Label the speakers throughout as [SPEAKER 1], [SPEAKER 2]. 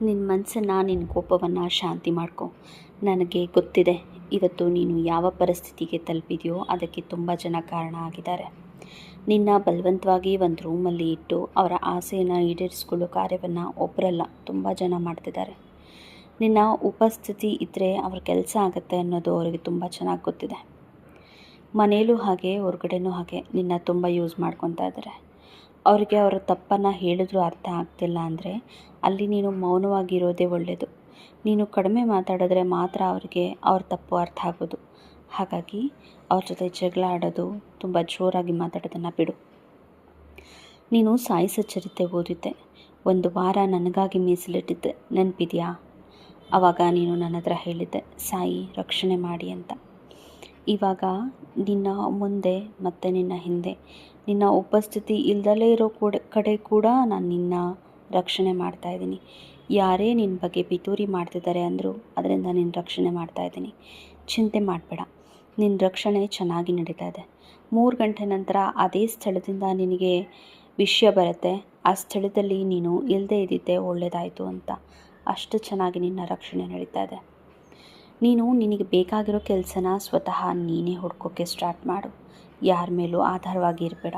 [SPEAKER 1] ನಿನ್ನ ಮನಸ್ಸನ್ನು, ನಿನ್ನ ಕೋಪವನ್ನು ಶಾಂತಿ ಮಾಡ್ಕೊ. ನನಗೆ ಗೊತ್ತಿದೆ ಇವತ್ತು ನೀನು ಯಾವ ಪರಿಸ್ಥಿತಿಗೆ ತಲುಪಿದೆಯೋ ಅದಕ್ಕೆ ತುಂಬ ಜನ ಕಾರಣ ಆಗಿದ್ದಾರೆ. ನಿನ್ನ ಬಲವಂತವಾಗಿ ಒಂದು ರೂಮಲ್ಲಿ ಇಟ್ಟು ಅವರ ಆಸೆಯನ್ನು ಈಡೇರಿಸ್ಕೊಳ್ಳೋ ಕಾರ್ಯವನ್ನು ಒಬ್ಬರಲ್ಲ ತುಂಬ ಜನ ಮಾಡ್ತಿದ್ದಾರೆ. ನಿನ್ನ ಉಪಸ್ಥಿತಿ ಇದ್ದರೆ ಅವ್ರ ಕೆಲಸ ಆಗುತ್ತೆ ಅನ್ನೋದು ಅವರಿಗೆ ತುಂಬ ಚೆನ್ನಾಗಿ ಗೊತ್ತಿದೆ. ಮನೇಲೂ ಹಾಗೆ, ಹೊರಗಡೆನೂ ಹಾಗೆ ನಿನ್ನ ತುಂಬ ಯೂಸ್ ಮಾಡ್ಕೊತಾ ಇದ್ದಾರೆ. ಅವರಿಗೆ ಅವರ ತಪ್ಪನ್ನು ಹೇಳಿದ್ರೂ ಅರ್ಥ ಆಗ್ತಿಲ್ಲ ಅಂದರೆ ಅಲ್ಲಿ ನೀನು ಮೌನವಾಗಿರೋದೇ ಒಳ್ಳೆಯದು. ನೀನು ಕಡಿಮೆ ಮಾತಾಡಿದ್ರೆ ಮಾತ್ರ ಅವರಿಗೆ ಅವ್ರ ತಪ್ಪು ಅರ್ಥ ಆಗೋದು. ಹಾಗಾಗಿ ಅವ್ರ ಜೊತೆ ಜಗಳ ಆಡೋದು, ತುಂಬ ಜೋರಾಗಿ ಮಾತಾಡೋದನ್ನು ಬಿಡು. ನೀನು ಸಾಯಿ ಸಚ್ಚರಿತೆ ಓದಿದ್ದೆ, 1 ವಾರ ನನಗಾಗಿ ಮೀಸಲಿಟ್ಟಿದ್ದೆ, ನೆನಪಿದೆಯಾ? ಆವಾಗ ನೀನು ನನ್ನ ಹತ್ರ ಹೇಳಿದ್ದೆ ಸಾಯಿ ರಕ್ಷಣೆ ಮಾಡಿ ಅಂತ. ಇವಾಗ ನಿನ್ನ ಮುಂದೆ ಮತ್ತು ನಿನ್ನ ಹಿಂದೆ, ನಿನ್ನ ಉಪಸ್ಥಿತಿ ಇಲ್ದಲೇ ಇರೋ ಕಡೆ ಕೂಡ ನಾನು ನಿನ್ನ ರಕ್ಷಣೆ ಮಾಡ್ತಾಯಿದ್ದೀನಿ. ಯಾರೇ ನಿನ್ನ ಬಗ್ಗೆ ಪಿತೂರಿ ಮಾಡ್ತಿದ್ದಾರೆ ಅಂದರೂ ಅದರಿಂದ ನಿನ್ನ ರಕ್ಷಣೆ ಮಾಡ್ತಾಯಿದ್ದೀನಿ. ಚಿಂತೆ ಮಾಡಬೇಡ, ನಿನ್ನ ರಕ್ಷಣೆ ಚೆನ್ನಾಗಿ ನಡೀತಾ ಇದೆ. 3 ಗಂಟೆ ನಂತರ ಅದೇ ಸ್ಥಳದಿಂದ ನಿನಗೆ ವಿಷಯ ಬರುತ್ತೆ, ಆ ಸ್ಥಳದಲ್ಲಿ ನೀನು ಇಲ್ಲದೇ ಇದ್ದಿದ್ದೆ ಒಳ್ಳೆಯದಾಯಿತು ಅಂತ. ಅಷ್ಟು ಚೆನ್ನಾಗಿ ನಿನ್ನ ರಕ್ಷಣೆ ನಡೀತಾ ಇದೆ. ನೀನು ನಿನಗೆ ಬೇಕಾಗಿರೋ ಕೆಲಸನ ಸ್ವತಃ ನೀನೇ ಹುಡ್ಕೋಕ್ಕೆ ಸ್ಟಾರ್ಟ್ ಮಾಡು. ಯಾರ ಮೇಲೂ ಆಧಾರವಾಗಿ ಇರಬೇಡ.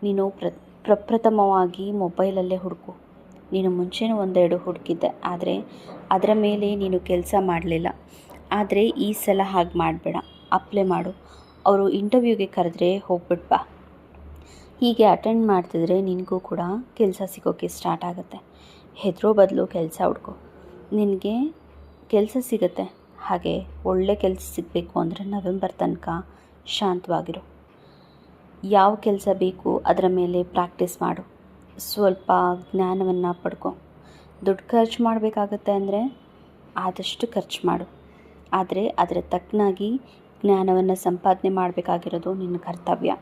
[SPEAKER 1] ನೀನು ಪ್ರಪ್ರಥಮವಾಗಿ ಮೊಬೈಲಲ್ಲೇ ಹುಡುಕು. ನೀನು ಮುಂಚೆನೂ 1-2 ಹುಡುಕಿದ್ದೆ, ಆದರೆ ಅದರ ಮೇಲೆ ನೀನು ಕೆಲಸ ಮಾಡಲಿಲ್ಲ. ಆದರೆ ಈ ಸಲ ಹಾಗೆ ಮಾಡಬೇಡ, ಅಪ್ಲೈ ಮಾಡು. ಅವರು ಇಂಟರ್ವ್ಯೂಗೆ ಕರೆದ್ರೆ ಹೋಗ್ಬಿಟ್ಟು ಬಾ. ಹೀಗೆ ಅಟೆಂಡ್ ಮಾಡ್ತಿದ್ರೆ ನಿನಗೂ ಕೂಡ ಕೆಲಸ ಸಿಗೋಕ್ಕೆ ಸ್ಟಾರ್ಟ್ ಆಗುತ್ತೆ. ಹೆದರೋ ಬದಲು ಕೆಲಸ ಹುಡ್ಕೋ, ನಿನಗೆ ಕೆಲಸ ಸಿಗುತ್ತೆ. ಹಾಗೆ ಒಳ್ಳೆ ಕೆಲಸ ಸಿಗಬೇಕು ಅಂದರೆ ನವೆಂಬರ್ ತನಕ ಶಾಂತವಾಗಿರು. ಯಾವ ಕೆಲಸ ಬೇಕು ಅದರ ಮೇಲೆ ಪ್ರಾಕ್ಟೀಸ್ ಮಾಡು. ಸ್ವಲ್ಪ ಜ್ಞಾನವನ್ನು ಪಡ್ಕೊ. ದುಡ್ಡು ಖರ್ಚು ಮಾಡಬೇಕಾಗತ್ತೆ ಅಂದರೆ ಆದಷ್ಟು ಖರ್ಚು ಮಾಡು. ಆದರೆ ಅದರ ತಕ್ಕನಾಗಿ ಜ್ಞಾನವನ್ನು ಸಂಪಾದನೆ ಮಾಡಬೇಕಾಗಿರೋದು ನಿನ್ನ ಕರ್ತವ್ಯ.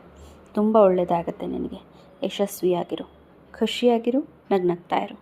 [SPEAKER 1] ತುಂಬ ಒಳ್ಳೆಯದಾಗತ್ತೆ ನಿನಗೆ. ಯಶಸ್ವಿಯಾಗಿರು, ಖುಷಿಯಾಗಿರು, ನಗ್ನಗ್ತಾ ಇರು.